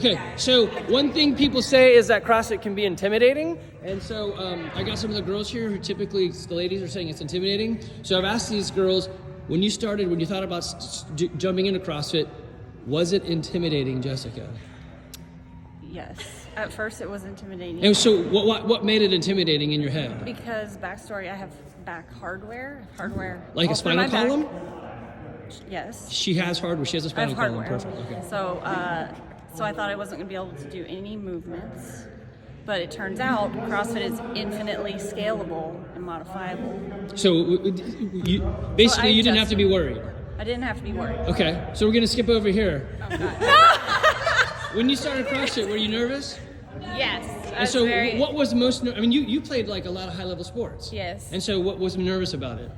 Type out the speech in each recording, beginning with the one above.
Okay, so one thing people say is that CrossFit can be intimidating, and so I got some of the girls here who typically, the ladies are saying it's intimidating. So I've asked these girls, when you thought about jumping into CrossFit, was it intimidating, Jessica? Yes. At first it was intimidating. And so what made it intimidating in your head? Because backstory, I have back hardware. Like a spinal column? Yes. She has hardware. She has a spinal column. Perfect. Okay. So I thought I wasn't going to be able to do any movements, but it turns out CrossFit is infinitely scalable and modifiable. So you didn't have to be worried. I didn't have to be worried. Okay, so we're going to skip over here. Oh, God. When you started CrossFit, were you nervous? Yes. And so what was most, you played like a lot of high-level sports. Yes. And so what was nervous about it?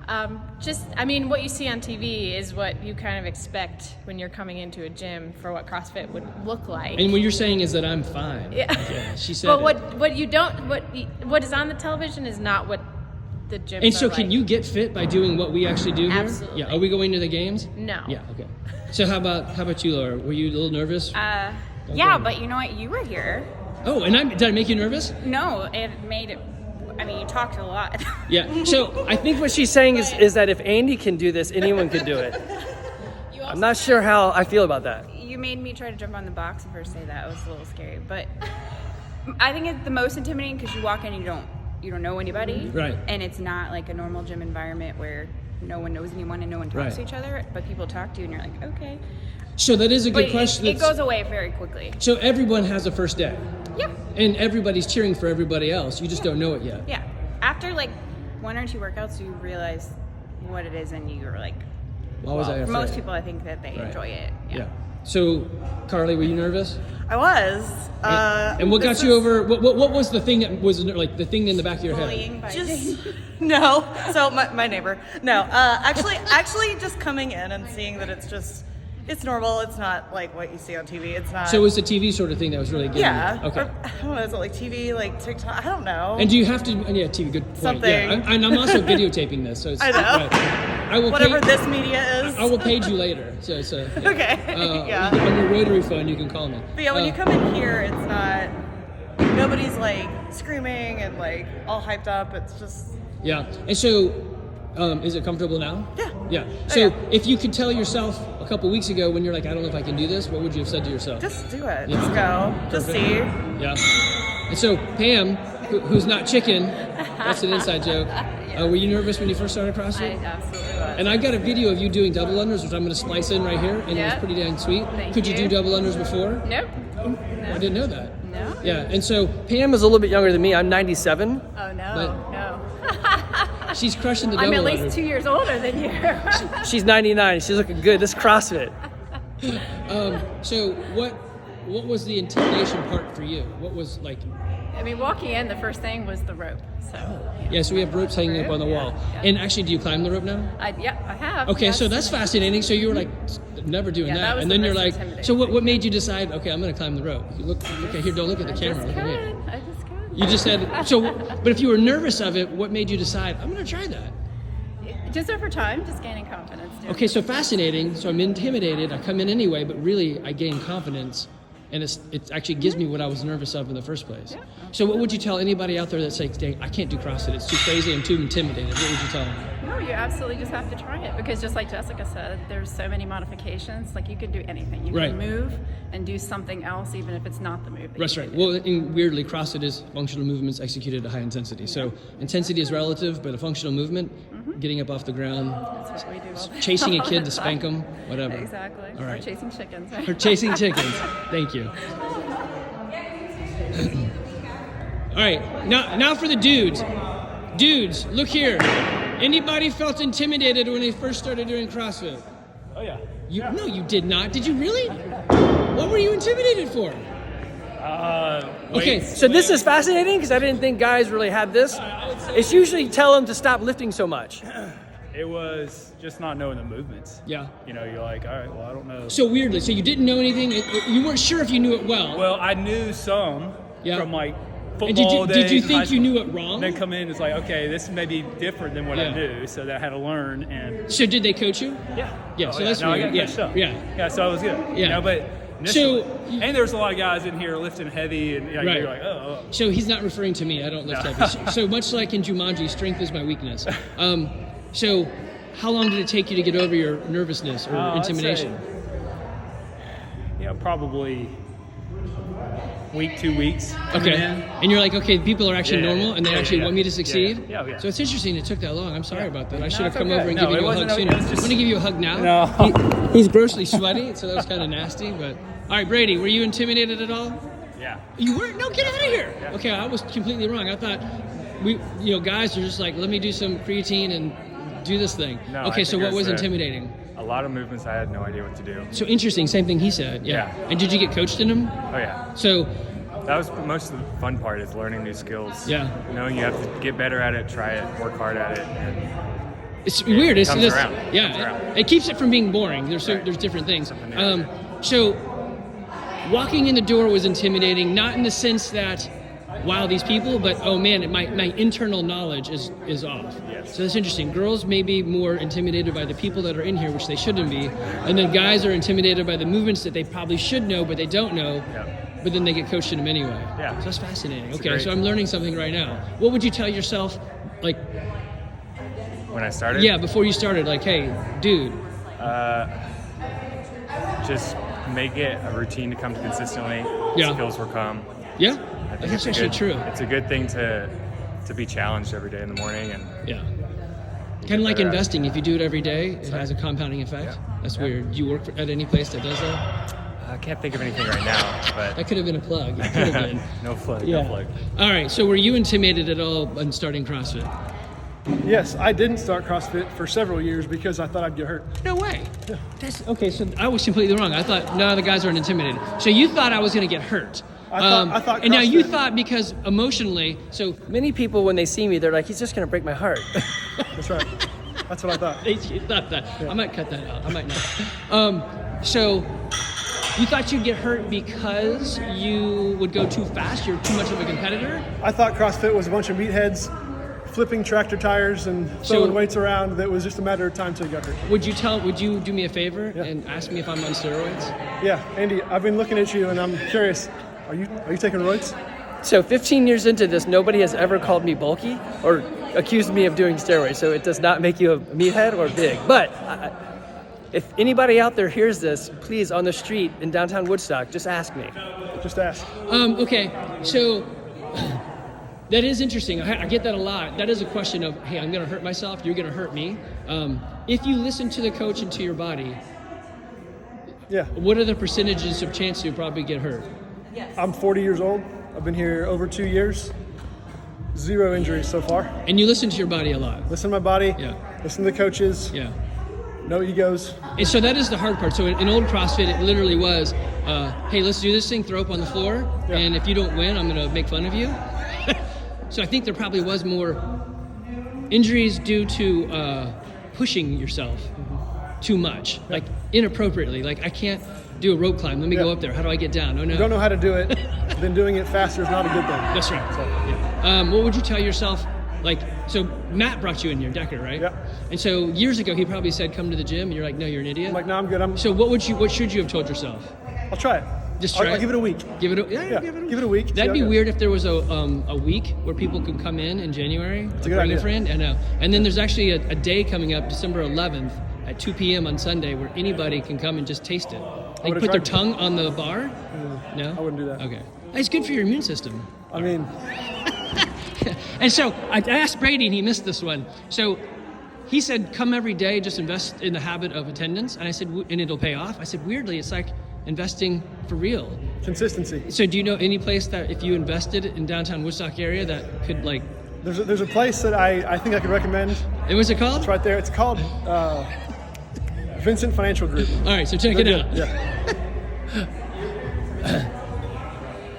What you see on TV is what you kind of expect when you're coming into a gym for what CrossFit would look like. And what you're saying is that I'm fine. Yeah. She said. But what is on the television is not what the gym. And so, can you get fit by doing what we actually do here? Absolutely. Yeah. Are we going to the games? No. Yeah. Okay. So how about you, Laura? Were you a little nervous? Yeah, but you know what? You were here. Oh, and did I make you nervous? No, it made it. I mean, you talked a lot. Yeah. So I think what she's saying is that if Andy can do this, anyone could do it. I'm not sure how I feel about that. You made me try to jump on the box and first say that. It was a little scary, but I think it's the most intimidating because you walk in and you don't know anybody, right? And it's not like a normal gym environment where no one knows anyone and no one talks to each other, but people talk to you and you're like, okay. So that is a good question. It goes away very quickly. So everyone has a first day. Yeah. And everybody's cheering for everybody else. You just don't know it yet. Yeah. After like 1 or 2 workouts, you realize what it is, and you're like, Why was I afraid? For most people, I think that they enjoy it. Yeah. So, Carly, were you nervous? I was. And what got you over? What was the thing that was like the thing in the back of your head? No. So my neighbor. No. Actually, just coming in and seeing that it's normal. It's not like what you see on TV. It's not. So it was the TV sort of thing that was really getting you. Okay. Or, I don't know. Is it like TV, like TikTok? I don't know. And do you have to? Yeah, TV. Good point. Something. Yeah, and I'm also videotaping this, so it's, I know. Right. I will Whatever this media is. I will page you later. So yeah. Okay. Yeah. On your rotary phone, you can call me. But yeah, when you come in here, it's not. Nobody's like screaming and like all hyped up. It's just. Yeah. And so, is it comfortable now? Yeah. Yeah. So if you could tell yourself a couple weeks ago when you're like, I don't know if I can do this, what would you have said to yourself? Just do it. Yeah. Just go. Just see. Yeah. And so Pam, who's not chicken, that's an inside joke. Were you nervous when you first started CrossFit? I absolutely was. And I got a video of you doing double unders, which I'm going to splice in right here, and it was pretty dang sweet. Could you do double unders before? Nope. No. I didn't know that. No. Yeah, and so Pam is a little bit younger than me. I'm 97. Oh no, But- no. she's crushing the double I'm at unders. least 2 years older than you. She's 99. She's looking good. This is CrossFit. So what was the intimidation part for you? What was like? I mean, walking in, the first thing was the rope. So. Yeah, so we have ropes hanging up on the wall. Yeah. And actually, do you climb the rope now? I have. Okay, yes. so that's fascinating. So you were like never doing that was and the then you're most like, intimidating so what made you decide? Okay, I'm going to climb the rope. You look, okay, here, don't look at the camera. Look at me. I just could. You just said so. But if you were nervous of it, what made you decide? I'm going to try that. Just over time, just gaining confidence. Okay, so fascinating. So I'm intimidated. I come in anyway, but really I gain confidence, and it actually gives me what I was nervous of in the first place. Yeah. So what would you tell anybody out there that's like, dang, I can't do CrossFit. It's too crazy. I'm too intimidated. What would you tell them? No, you absolutely just have to try it because just like Jessica said, there's so many modifications. Like you can do anything. You can move and do something else even if it's not the move. That's right. Well, and weirdly, CrossFit is functional movements executed at high intensity. So intensity is relative, but a functional movement, getting up off the ground, That's what we do all the chasing a all kid the to time. spank them, whatever. Exactly. All right. Or chasing chickens. Or chasing chickens. Thank you. All right, now for the dudes. Dudes, look here. Anybody felt intimidated when they first started doing CrossFit? Oh yeah. No, you did not. Did you really? What were you intimidated for? Okay, So this is fascinating because I didn't think guys really had this. It's usually tell them to stop lifting so much. It was just not knowing the movements. Yeah. You know, you're like, all right, well, I don't know. So weirdly, so you didn't know anything. You weren't sure if you knew it well. Well, I knew some from like football And did you days, think high you knew school. it wrong? Then come in, it's like, okay, this may be different than what Yeah. I do, so that I had to learn. And So did they coach you? yeah, Yeah, so that's no, I weird. got coached up. Yeah. So I was good. Yeah. You know, but initially. So- and there's a lot of guys in here lifting heavy, and Right. you're like, oh. So he's not referring to me. I don't lift heavy. So much like in Jumanji, strength is my weakness. So how long did it take you to get over your nervousness or I'd intimidation? say, probably week, 2 weeks. Okay. In. And you're like, okay, people are actually Yeah, normal and they yeah, actually yeah. want me to Yeah, succeed? yeah. So it's interesting it took that long. I'm sorry about that. I No, should have it's come okay. over and No, given it you a hug wasn't- sooner. it was I'm just- going to give you a hug now. No. He's grossly sweaty, so that was kind of nasty. But all right, Brady, were you intimidated at all? Yeah. You weren't? No, get out of here. Okay, I was completely wrong. I thought guys are just like, let me do some creatine and do this thing. No, I Okay, think so what it's was a- intimidating? A lot of movements I had no idea what to do. So interesting, same thing he said. Yeah. Yeah. And did you get coached in them? Oh yeah. So, That was most of the fun part, is learning new skills. Yeah. Knowing you have to get better at it, try it, work hard at it. And it's weird. It's comes this, around. It yeah, comes around. it keeps it from being boring. There's Right. there's different things. Something new. So walking in the door was intimidating, not in the sense that wow, these people, but oh man, my internal knowledge is off. Yes. So that's interesting. Girls may be more intimidated by the people that are in here, which they shouldn't be, and then guys are intimidated by the movements that they probably should know, but they don't know. Yep. But then they get coached in them anyway. Yeah. So that's fascinating. Okay, great- so I'm learning something right now. What would you tell yourself, like, when I started, yeah, before you started, like, hey, dude, just make it a routine to come to consistently. Yeah. Skills will come. yeah, I think that's it's a actually good, true. It's a good thing to be challenged every day in the morning, and Yeah. Kind of like better at it. investing. If you do it every day, it has a compounding effect. Yeah. That's weird. Do you work at any place that does that? I can't think of anything right now, but That could have been a plug. It could have been. no plug, Yeah. no plug. All right. So were you intimidated at all in starting CrossFit? Yes, I didn't start CrossFit for several years because I thought I'd get hurt. No way. That's okay. So I was completely wrong. I thought no, the guys aren't intimidated. So you thought I was going to get hurt. I thought and now you CrossFit- thought because emotionally. So Many people, when they see me, they're like, he's just going to break my heart. That's right. That's what I thought. they thought that. I might cut that out. I might not. So you thought you'd get hurt because you would go too fast. You're too much of a competitor. I thought CrossFit was a bunch of meatheads flipping tractor tires and throwing weights around. That was just a matter of time till you got hurt. Would you do me a favor and ask me if I'm on steroids? Yeah, Andy, I've been looking at you and I'm curious. Are you taking roids? So 15 years into this, nobody has ever called me bulky or accused me of doing steroids. So it does not make you a meathead or big. But if anybody out there hears this, please, on the street in downtown Woodstock, just ask me. Just ask. Okay, so that is interesting. I get that a lot. That is a question of, hey, I'm going to hurt myself. You're going to hurt me. If you listen to the coach and to your body, Yeah, what are the percentages of chance you probably get hurt? I'm 40 years old. I've been here over 2 years. 0 injuries so far. And you listen to your body a lot. Listen to my body. Yeah. Listen to the coaches. Yeah. No egos. And so that is the hard part. So in old CrossFit, it literally was, hey, let's do this thing, throw up on the floor, Yeah. and if you don't win, I'm going to make fun of you. So I think there probably was more injuries due to pushing yourself too much, like inappropriately. Like, I can't do a rope climb. Let me go Yeah. up there. How do I get down? Oh, no. You don't know how to do it, then doing it faster is not a good thing. That's right. What would you tell yourself? Like, so Matt brought you in here, Decker, right? Yeah. And so years ago, he probably said, come to the gym. And you're like, no, you're an idiot. I'm like, no, I'm good. So what should you have told yourself? I'll try it. Just I'll try it? give it a week. Give it a Yeah, give it a week. See That'd how be it goes. weird if there was a week where people could come in January. a good bring idea. a friend. I know. And then there's actually a day coming up, December 11th at 2 p.m. on Sunday, where anybody can come and just taste it. They would've put their tried to. tongue on the bar. No, I wouldn't do that. Okay, it's good for your immune system. I mean, And so I asked Brady, and he missed this one. So he said, come every day, just invest in the habit of attendance. And I said, and it'll pay off. I said, weirdly, it's like investing for real. consistency. So do you know any place that if you invested in downtown Woodstock area that could like, There's a place that I think I could recommend. what was it called? It's right there. It's called Vincent Financial Group. All right, so check it out. Yeah.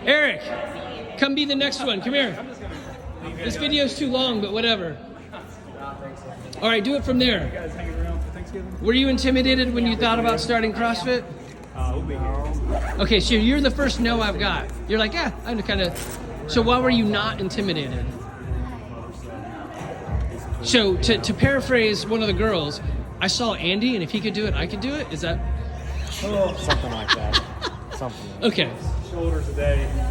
Eric, come be the next one. Come here. This video's too long, but whatever. All right, do it from there. Were you intimidated when you thought about starting CrossFit? Okay, so you're the first no I've got. You're like, yeah, I'm kind of. So why were you not intimidated? So to paraphrase one of the girls, I saw Andy, and if he could do it, I could do it. Is that? Something like that. something. Okay. Shoulders a day.